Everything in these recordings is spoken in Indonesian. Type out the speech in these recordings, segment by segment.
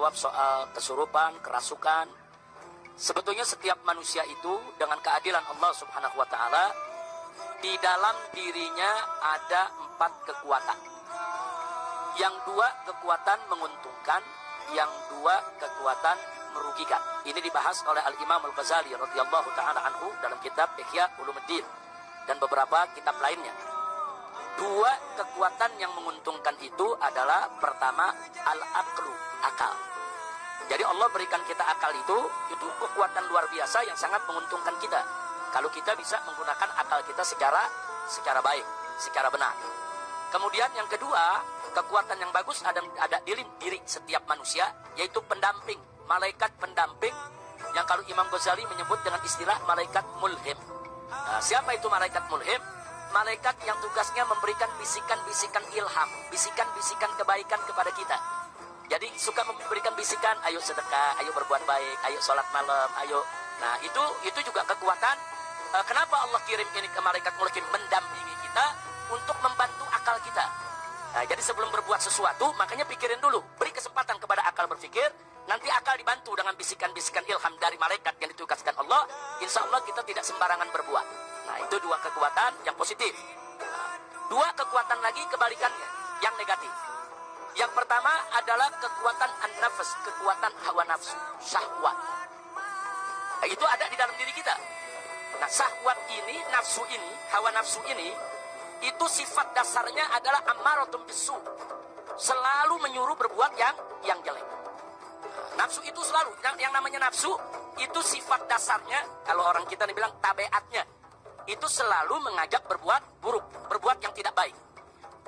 jawab soal kesurupan, kerasukan. Sebetulnya setiap manusia itu dengan keadilan Allah Subhanahu wa Ta'ala, di dalam dirinya ada 4 kekuatan. Yang 2 kekuatan menguntungkan, yang 2 kekuatan merugikan. Ini dibahas oleh Al-Imam Al-Ghazali radhiyallahu ta'ala anhu dalam kitab Ihya Ulumuddin dan beberapa kitab lainnya. 2 kekuatan yang menguntungkan itu adalah pertama al-aqlu, akal. Jadi Allah berikan kita akal itu kekuatan luar biasa yang sangat menguntungkan kita. Kalau kita bisa menggunakan akal kita secara baik, secara benar. Kemudian yang kedua, kekuatan yang bagus ada diri setiap manusia, yaitu pendamping, malaikat pendamping, yang kalau Imam Ghazali menyebut dengan istilah malaikat mulhim. Nah, siapa itu malaikat mulhim? Malaikat yang tugasnya memberikan bisikan-bisikan ilham, bisikan-bisikan kebaikan kepada kita. Jadi suka memberikan bisikan, ayo sedekah, ayo berbuat baik, ayo sholat malam, ayo. Nah itu juga kekuatan. Kenapa Allah kirim ini ke malaikat mulhim, mendampingi kita untuk membantu akal kita. Nah, jadi sebelum berbuat sesuatu, makanya pikirin dulu, beri kesempatan kepada akal berpikir. Nanti akal dibantu dengan bisikan-bisikan ilham dari malaikat yang ditugaskan Allah. Insya Allah kita tidak sembarangan berbuat. Nah itu 2 kekuatan yang positif. 2 kekuatan lagi kebalikannya, yang negatif. Yang pertama adalah kekuatan an-nafs, kekuatan hawa nafsu, syahwat. Nah, itu ada di dalam diri kita. Nah syahwat ini, nafsu ini, hawa nafsu ini, itu sifat dasarnya adalah ammaratun bisu, selalu menyuruh berbuat yang jelek. Nafsu itu selalu, yang namanya nafsu itu sifat dasarnya, kalau orang kita nih bilang tabiatnya, itu selalu mengajak berbuat buruk, berbuat yang tidak baik.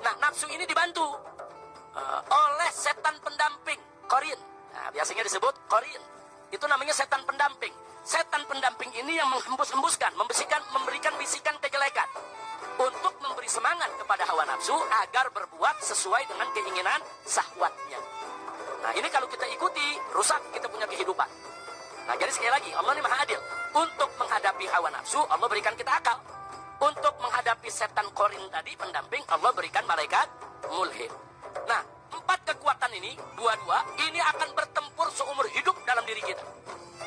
Nah nafsu ini dibantu oleh setan pendamping, qarin. Nah, biasanya disebut qarin. Itu namanya setan pendamping. Setan pendamping ini yang menghembus-hembuskan, memberikan bisikan kejelekan untuk memberi semangat kepada hawa nafsu agar berbuat sesuai dengan keinginan syahwatnya. Nah ini kalau kita ikuti, rusak kita punya kehidupan. Nah jadi sekali lagi, Allah ini maha adil. Untuk menghadapi hawa nafsu, Allah berikan kita akal. Untuk menghadapi setan qarin tadi, pendamping, Allah berikan malaikat mulhim. Nah 4 kekuatan ini, dua-dua, ini akan bertempur seumur hidup dalam diri kita.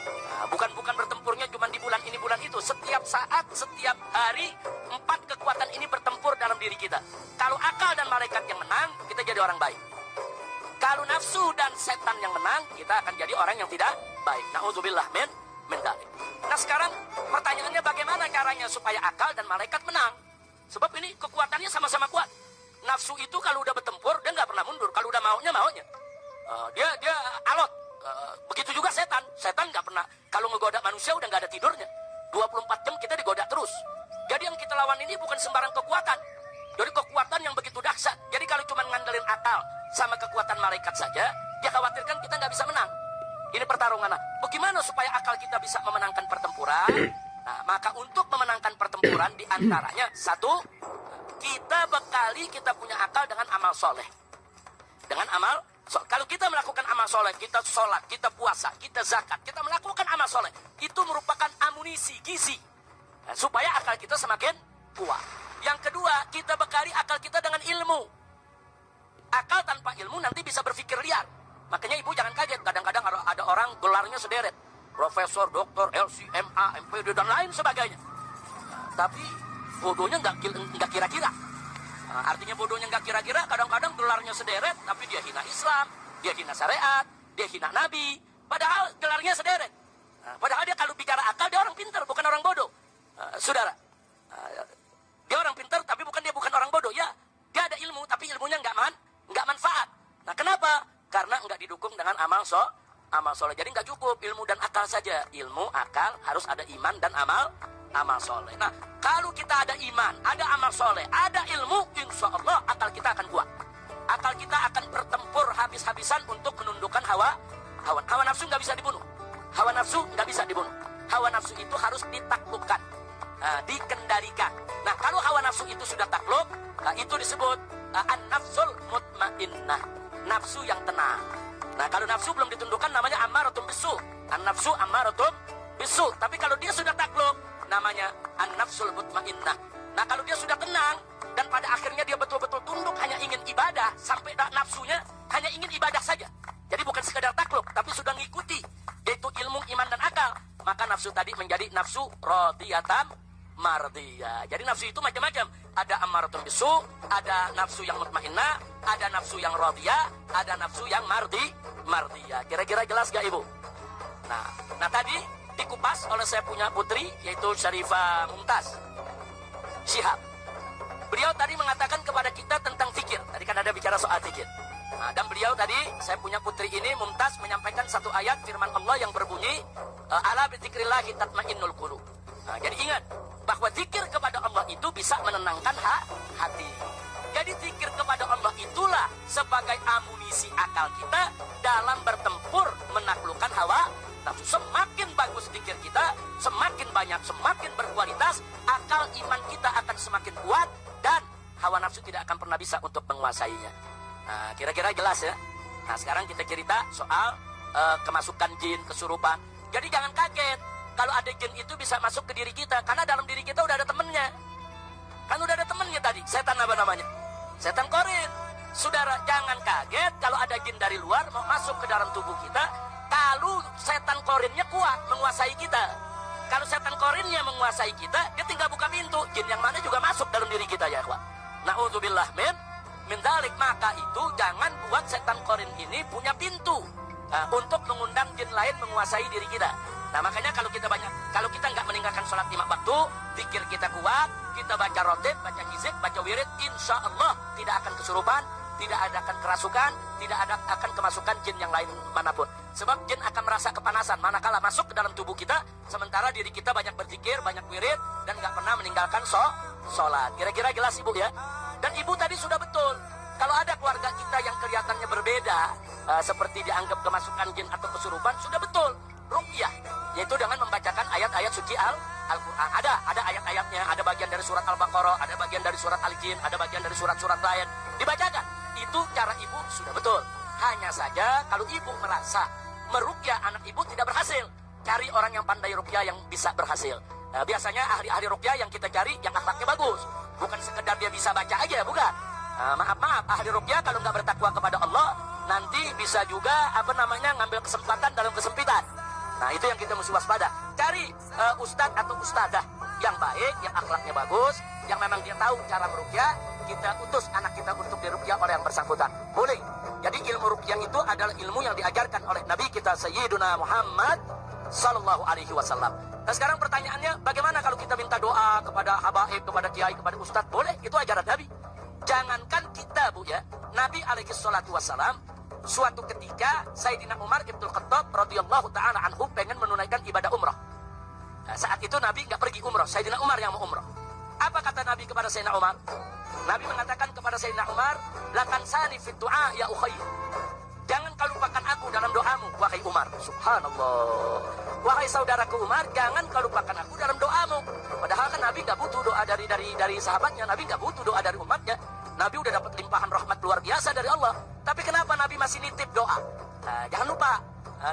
Nah, bukan bertempurnya cuma di bulan ini, bulan itu. Setiap saat, setiap hari, 4 kekuatan ini bertempur dalam diri kita. Kalau akal dan malaikat yang menang, kita jadi orang baik. Kalau nafsu dan setan yang menang, kita akan jadi orang yang tidak baik. Na'udzubillah min dzalik. Nah sekarang pertanyaannya bagaimana caranya supaya akal dan malaikat menang? Sebab ini kekuatannya sama-sama kuat. Nafsu itu kalau udah bertempur, dia nggak pernah mundur. Kalau udah maunya. Dia alot. Begitu juga setan. Setan nggak pernah, kalau ngegoda manusia udah nggak ada tidurnya. 24 jam kita digoda terus. Jadi yang kita lawan ini bukan sembarang kekuatan. Jadi kekuatan yang begitu dahsyat. Jadi kalau cuma ngandelin akal sama kekuatan malaikat saja, dia khawatirkan kita nggak bisa menang. Ini pertarungan. Bagaimana supaya akal kita bisa memenangkan pertempuran? Nah, maka untuk memenangkan pertempuran diantaranya, 1, kita bekali kita punya akal dengan amal soleh. Dengan amal soleh. Kalau kita melakukan amal soleh, kita sholat, kita puasa, kita zakat, kita melakukan amal soleh, itu merupakan amunisi, gizi, nah, supaya akal kita semakin kuat. Yang kedua, kita bekali akal kita dengan ilmu. Akal tanpa ilmu nanti bisa berpikir liar. Makanya ibu jangan kaget, kadang-kadang ada orang gelarnya sederet, profesor, doktor, LC, MA, MPD, dan lain sebagainya. Nah, tapi bodohnya nggak kira-kira. Nah, artinya bodohnya nggak kira-kira, kadang-kadang gelarnya sederet, tapi dia hina Islam, dia hina syariat, dia hina Nabi, padahal gelarnya sederet. Nah, padahal dia kalau bicara akal, dia orang pintar, bukan orang bodoh. Saudara, dia orang pintar, tapi dia bukan orang bodoh. Ya, dia ada ilmu, tapi ilmunya nggak manfaat. Nah, kenapa? Karena nggak didukung dengan amal soleh. Jadi nggak cukup ilmu dan akal saja. Ilmu, akal, harus ada iman dan amal soleh. Nah, kalau kita ada iman, ada amal soleh, ada ilmu, insya Allah akal kita akan kuat. Akal kita akan bertempur habis-habisan untuk menundukkan hawa nafsu nggak bisa dibunuh. Hawa nafsu nggak bisa dibunuh. Hawa nafsu itu harus ditaklukkan, dikendalikan. Nah, kalau hawa nafsu itu sudah takluk, itu disebut an-nafsul mutmainnah, nafsu yang tenang. Nah, kalau nafsu belum ditundukkan namanya ammaratun bisu. An-nafsu ammaratun bisu. Tapi kalau dia sudah takluk, namanya an-nafsul mutmainnah. Nah, kalau dia sudah tenang dan pada akhirnya dia betul-betul tunduk hanya ingin ibadah, sampai nafsunya hanya ingin ibadah saja. Jadi bukan sekedar takluk, maka nafsu tadi menjadi nafsu radiyatam mardiyah. Jadi nafsu itu macam-macam. Ada ammaratun bisu, ada nafsu yang mutmainnah, ada nafsu yang radiyah, ada nafsu yang mardiyah. Kira-kira jelas gak Ibu? Nah tadi dikupas oleh saya punya putri, yaitu Syarifah Mumtaz Syihab. Beliau tadi mengatakan kepada kita tentang fikir. Tadi kan ada bicara soal fikir. Nah, dan beliau tadi, saya punya putri ini, Mumtaz, menyampaikan satu ayat firman Allah yang berbunyi, ala bizikrillahi tatmainnul qulub. Nah, jadi ingat, bahwa zikir kepada Allah itu bisa menenangkan hati. Jadi zikir kepada Allah itulah sebagai amunisi akal kita dalam bertempur menaklukkan hawa nafsu. Semakin bagus zikir kita, semakin banyak, semakin berkualitas, akal iman kita akan semakin kuat dan hawa nafsu tidak akan pernah bisa untuk menguasainya. Nah, kira-kira jelas ya. Nah, sekarang kita cerita soal kemasukan jin, kesurupan. Jadi jangan kaget kalau ada jin itu bisa masuk ke diri kita, karena dalam diri kita udah ada temennya. Kan udah ada temennya tadi, setan apa namanya? Setan korin. Saudara, jangan kaget kalau ada jin dari luar mau masuk ke dalam tubuh kita, kalau setan korinnya kuat menguasai kita. Kalau setan korinnya menguasai kita, dia tinggal buka pintu, jin yang mana juga masuk dalam diri kita ya, kawan. Na'udzubillah min dzalik. Maka itu jangan buat setan korin ini punya pintu untuk mengundang jin lain menguasai diri kita. Nah, makanya kalau kita nggak meninggalkan sholat 5 waktu, pikir kita kuat, kita baca rotib, baca hizib, baca wirid, insya Allah tidak akan kesurupan, tidak akan kerasukan, tidak akan kemasukan jin yang lain manapun. Sebab jin akan merasa kepanasan manakala masuk ke dalam tubuh kita, sementara diri kita banyak berzikir, banyak wirid, dan nggak pernah meninggalkan sholat. Kira-kira jelas Ibu ya? Dan Ibu tadi sudah betul. Kalau ada keluarga kita yang kelihatannya berbeda, seperti dianggap kemasukan jin atau kesurupan, sudah betul. Ruqyah, yaitu dengan membacakan ayat-ayat suci Al-Quran. Ada ayat-ayatnya, ada bagian dari surat Al-Baqarah, ada bagian dari surat Al-Jin, ada bagian dari surat-surat lain. Dibacakan. Itu cara Ibu sudah betul. Hanya saja kalau Ibu merasa meruqyah anak Ibu tidak berhasil, cari orang yang pandai ruqyah yang bisa berhasil. Biasanya ahli-ahli ruqyah yang kita cari yang akhlaknya bagus, bukan sekedar dia bisa baca aja, bukan. Maaf, ahli ruqyah kalau nggak bertakwa kepada Allah, nanti bisa juga ngambil kesempatan dalam kesempitan. Nah, itu yang kita mesti waspada. Cari ustadz atau ustadzah yang baik, yang akhlaknya bagus, yang memang dia tahu cara meruqyah. Kita utus anak kita untuk diruqyah oleh yang bersangkutan. Boleh. Jadi ilmu ruqyah itu adalah ilmu yang diajarkan oleh Nabi kita Sayyiduna Muhammad sallallahu alaihi wasallam. Nah, sekarang pertanyaannya, bagaimana kalau kita minta doa kepada habaib, kepada kiai, kepada ustadz? Boleh, itu ajaran Nabi. Jangankan kita, Bu ya. Nabi alaihi salatu wasallam suatu ketika Sayyidina Umar Ibnul Khattab radhiyallahu taala anhu pengen menunaikan ibadah umrah. Nah, saat itu Nabi nggak pergi umrah, Sayyidina Umar yang mau umrah. Apa kata Nabi kepada Sayyidina Umar? Nabi mengatakan kepada Sayyidina Umar, "La tansani fid du'a ya ukhay." Jangan kau lupakan aku dalam doamu, wahai Umar. Subhanallah. Wahai saudaraku Umar, jangan kau lupakan aku dalam doamu. Padahal kan Nabi nggak butuh doa dari sahabatnya, Nabi nggak butuh doa dari umatnya. Nabi udah dapat limpahan rahmat luar biasa dari Allah. Tapi kenapa Nabi masih nitip doa? Nah, jangan lupa,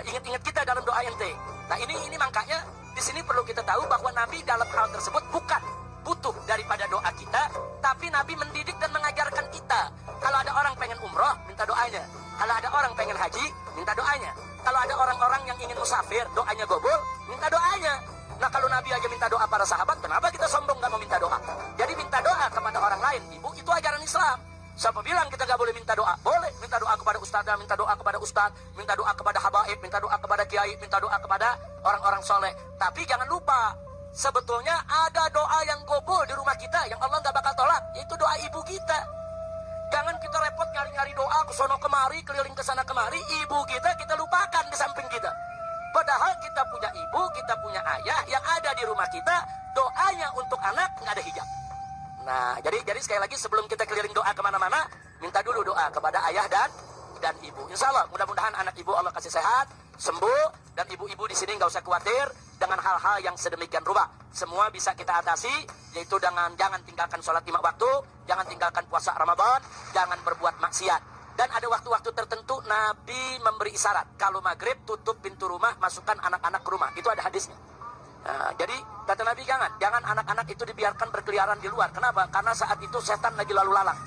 ingat-ingat kita dalam doa ente. Nah, ini makanya di sini perlu kita tahu bahwa Nabi dalam hal tersebut bukan butuh daripada doa kita, tapi Nabi mendidik dan mengajarkan kita. Kalau ada orang pengen umroh, minta doanya. Kalau ada orang pengen haji, minta doanya. Kalau ada orang-orang yang ingin musafir, doanya gobol, minta doanya. Nah, kalau Nabi aja minta doa para sahabat, kenapa kita sombong gak mau minta doa? Jadi minta doa kepada orang lain, Ibu, itu ajaran Islam. Siapa bilang kita gak boleh minta doa? Boleh minta doa kepada ustadzah, minta doa kepada ustadz, minta doa kepada habaib, minta doa kepada kiai, minta doa kepada orang-orang soleh. Tapi jangan lupa, sebetulnya ada doa yang gobol di rumah kita yang Allah gak bakal tolak, yaitu doa ibu kita. Jangan kita repot nyari-nyari doa ke sono kemari, keliling ke sana kemari, ibu kita lupakan di samping kita. Padahal kita punya ibu, kita punya ayah yang ada di rumah kita, doanya untuk anak nggak ada hijab. Nah, jadi sekali lagi sebelum kita keliling doa kemana-mana, minta dulu doa kepada ayah dan ibu. Insya Allah, mudah-mudahan anak ibu Allah kasih sehat, sembuh, dan ibu-ibu di sini nggak usah khawatir dengan hal-hal yang sedemikian rupa. Semua bisa kita atasi, yaitu dengan jangan tinggalkan sholat 5 waktu, jangan tinggalkan puasa Ramadan, jangan berbuat maksiat. Dan ada waktu-waktu tertentu Nabi memberi isyarat, kalau maghrib tutup pintu rumah, masukkan anak-anak ke rumah. Itu ada hadisnya. Nah, jadi kata Nabi jangan anak-anak itu dibiarkan berkeliaran di luar. Kenapa? Karena saat itu setan lagi lalu lalang,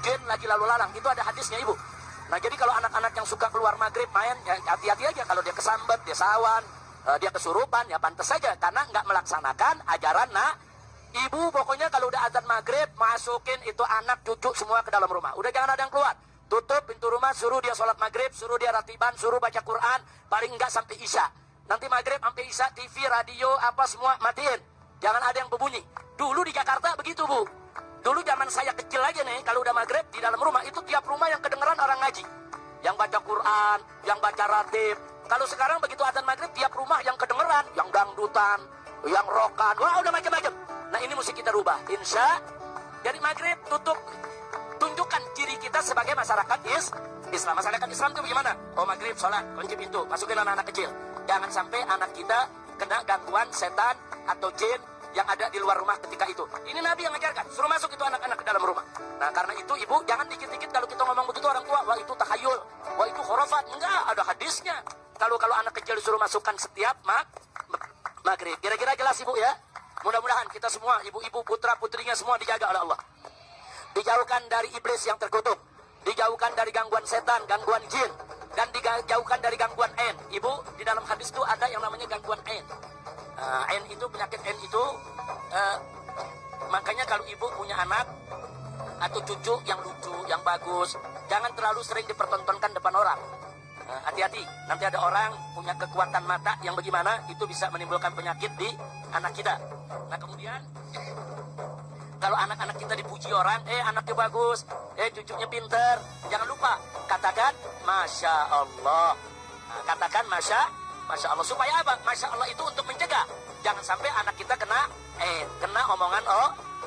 jin lagi lalu lalang. Itu ada hadisnya, Ibu. Nah, jadi kalau anak-anak yang suka keluar maghrib main, ya hati-hati aja. Kalau dia kesambet, dia sawan, dia kesurupan, ya pantas saja karena nggak melaksanakan ajaran ibu. Pokoknya kalau udah azan maghrib, masukin itu anak cucu semua ke dalam rumah. Udah jangan ada yang keluar. Tutup pintu rumah, suruh dia sholat maghrib, suruh dia ratiban, suruh baca Quran, paling enggak sampai isya. Nanti maghrib sampai isya, TV, radio, apa semua matiin. Jangan ada yang berbunyi. Dulu di Jakarta begitu, Bu. Dulu zaman saya kecil aja nih, kalau udah maghrib di dalam rumah, itu tiap rumah yang kedengeran orang ngaji. Yang baca Quran, yang baca ratib. Kalau sekarang begitu azan maghrib, tiap rumah yang kedengeran, yang dangdutan, yang rokan, wah udah macam-macam. Nah ini mesti kita rubah. Insya, dari maghrib tutup. Tunjukkan diri kita sebagai masyarakat Islam. Masyarakat Islam itu bagaimana? Oh maghrib, sholat, kunci pintu, masukin anak-anak kecil. Jangan sampai anak kita kena gangguan setan atau jin yang ada di luar rumah ketika itu. Ini Nabi yang mengajarkan, suruh masuk itu anak-anak ke dalam rumah. Nah karena itu ibu, jangan dikit-dikit kalau kita ngomong begitu orang tua, wah itu takhayul, wah itu khurafat. Enggak, ada hadisnya. Kalau anak kecil disuruh masukkan setiap maghrib. Kira-kira jelas ibu ya? Mudah-mudahan kita semua, ibu-ibu, putra-putrinya semua dijaga oleh Allah. Dijauhkan dari iblis yang terkutuk, dijauhkan dari gangguan setan, gangguan jin, dan dijauhkan dari gangguan ain. Ibu, di dalam hadis itu ada yang namanya gangguan ain. Ain itu, penyakit ain itu, makanya kalau ibu punya anak atau cucu yang lucu, yang bagus, jangan terlalu sering dipertontonkan depan orang. Hati-hati, nanti ada orang punya kekuatan mata yang bagaimana, itu bisa menimbulkan penyakit di anak kita. Nah kemudian, kalau anak-anak kita dipuji orang, anaknya bagus, cucunya pinter, jangan lupa katakan Masya Allah. Nah, katakan Masya Allah. Supaya apa? Masya Allah itu untuk mencegah. Jangan sampai anak kita kena omongan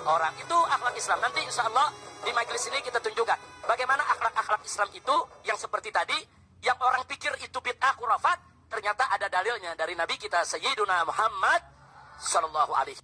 orang. Itu akhlak Islam. Nanti insya Allah di majelis ini kita tunjukkan bagaimana akhlak-akhlak Islam itu yang seperti tadi, yang orang pikir itu bid'ah khurafat, ternyata ada dalilnya dari Nabi kita Sayyiduna Muhammad Sallallahu Alaihi